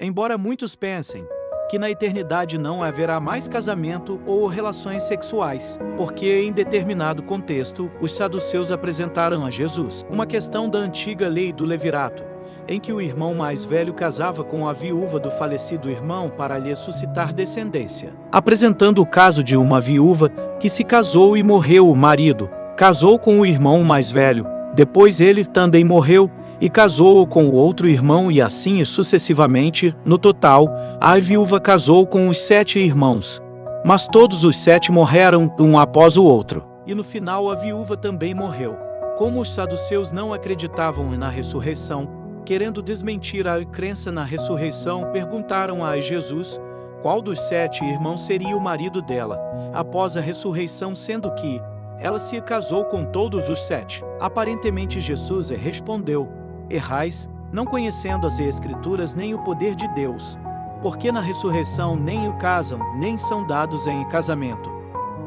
Embora muitos pensem que na eternidade não haverá mais casamento ou relações sexuais, porque em determinado contexto, os saduceus apresentaram a Jesus uma questão da antiga lei do levirato, em que o irmão mais velho casava com a viúva do falecido irmão para lhe suscitar descendência, apresentando o caso de uma viúva que se casou e morreu o marido, casou com o irmão mais velho, depois ele também morreu, e casou com o outro irmão e assim sucessivamente. No total, a viúva casou com os 7 irmãos. Mas todos os 7 morreram, um após o outro. E no final a viúva também morreu. Como os saduceus não acreditavam na ressurreição, querendo desmentir a crença na ressurreição, perguntaram a Jesus qual dos 7 irmãos seria o marido dela, após a ressurreição, sendo que ela se casou com todos os 7. Aparentemente Jesus respondeu: errais, não conhecendo as Escrituras nem o poder de Deus, porque na ressurreição nem o casam, nem são dados em casamento,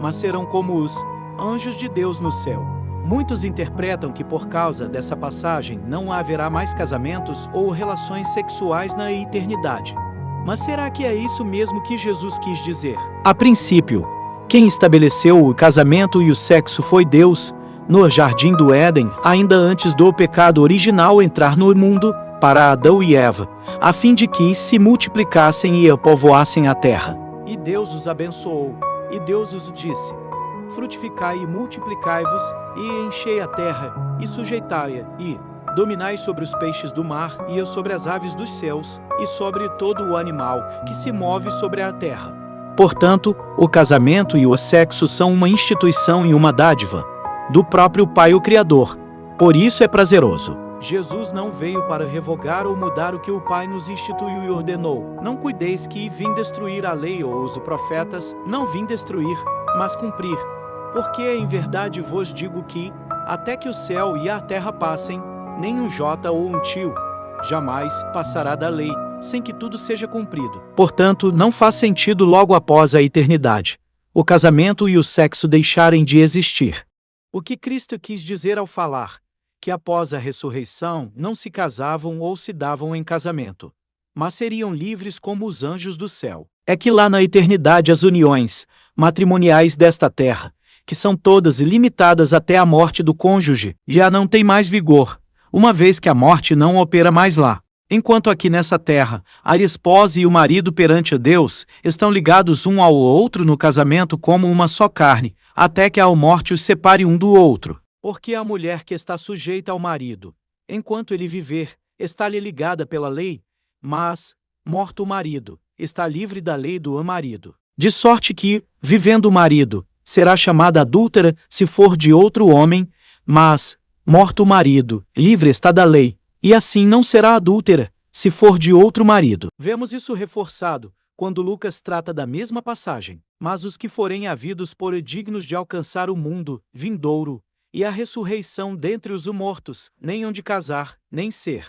mas serão como os anjos de Deus no céu. Muitos interpretam que por causa dessa passagem não haverá mais casamentos ou relações sexuais na eternidade. Mas será que é isso mesmo que Jesus quis dizer? A princípio, quem estabeleceu o casamento e o sexo foi Deus, no Jardim do Éden, ainda antes do pecado original entrar no mundo, para Adão e Eva, a fim de que se multiplicassem e povoassem a terra. E Deus os abençoou, e Deus os disse: frutificai e multiplicai-vos, e enchei a terra, e sujeitai-a, e dominai sobre os peixes do mar, e sobre as aves dos céus, e sobre todo o animal que se move sobre a terra. Portanto, o casamento e o sexo são uma instituição e uma dádiva do próprio Pai, o Criador. Por isso é prazeroso. Jesus não veio para revogar ou mudar o que o Pai nos instituiu e ordenou. Não cuideis que vim destruir a lei ou os profetas, não vim destruir, mas cumprir. Porque em verdade vos digo que, até que o céu e a terra passem, nem um jota ou um tio jamais passará da lei, sem que tudo seja cumprido. Portanto, não faz sentido logo após a eternidade o casamento e o sexo deixarem de existir. O que Cristo quis dizer ao falar que após a ressurreição não se casavam ou se davam em casamento, mas seriam livres como os anjos do céu, é que lá na eternidade as uniões matrimoniais desta terra, que são todas limitadas até a morte do cônjuge, já não têm mais vigor, uma vez que a morte não opera mais lá. Enquanto aqui nessa terra, a esposa e o marido perante a Deus estão ligados um ao outro no casamento como uma só carne, até que a morte os separe um do outro. Porque a mulher que está sujeita ao marido, enquanto ele viver, está-lhe ligada pela lei, mas, morto o marido, está livre da lei do marido. De sorte que, vivendo o marido, será chamada adúltera se for de outro homem, mas, morto o marido, livre está da lei, e assim não será adúltera se for de outro marido. Vemos isso reforçado quando Lucas trata da mesma passagem. Mas os que forem havidos por dignos de alcançar o mundo vindouro e a ressurreição dentre os mortos, nem hão de casar, nem ser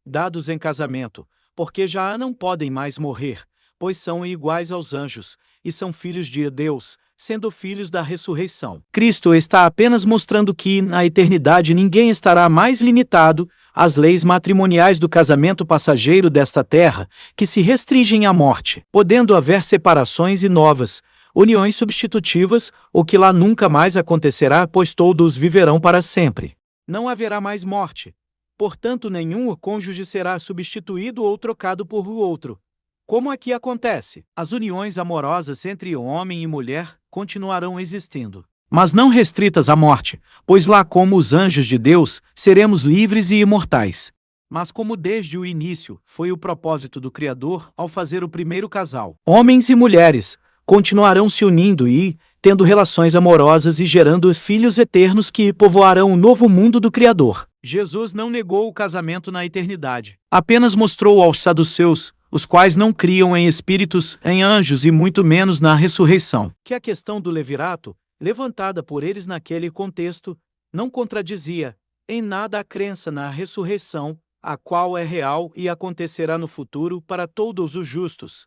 dados em casamento, porque já não podem mais morrer, pois são iguais aos anjos, e são filhos de Deus, sendo filhos da ressurreição. Cristo está apenas mostrando que, na eternidade, ninguém estará mais limitado às leis matrimoniais do casamento passageiro desta terra, que se restringem à morte, podendo haver separações e novas uniões substitutivas, o que lá nunca mais acontecerá, pois todos viverão para sempre. Não haverá mais morte. Portanto, nenhum cônjuge será substituído ou trocado por outro. Como aqui acontece, as uniões amorosas entre homem e mulher continuarão existindo, mas não restritas à morte, pois lá como os anjos de Deus, seremos livres e imortais. Mas como desde o início foi o propósito do Criador ao fazer o primeiro casal, homens e mulheres continuarão se unindo e, tendo relações amorosas e gerando filhos eternos que povoarão o novo mundo do Criador. Jesus não negou o casamento na eternidade. Apenas mostrou aos saduceus, os quais não criam em espíritos, em anjos e muito menos na ressurreição, que a questão do levirato, levantada por eles naquele contexto, não contradizia em nada a crença na ressurreição, a qual é real e acontecerá no futuro para todos os justos.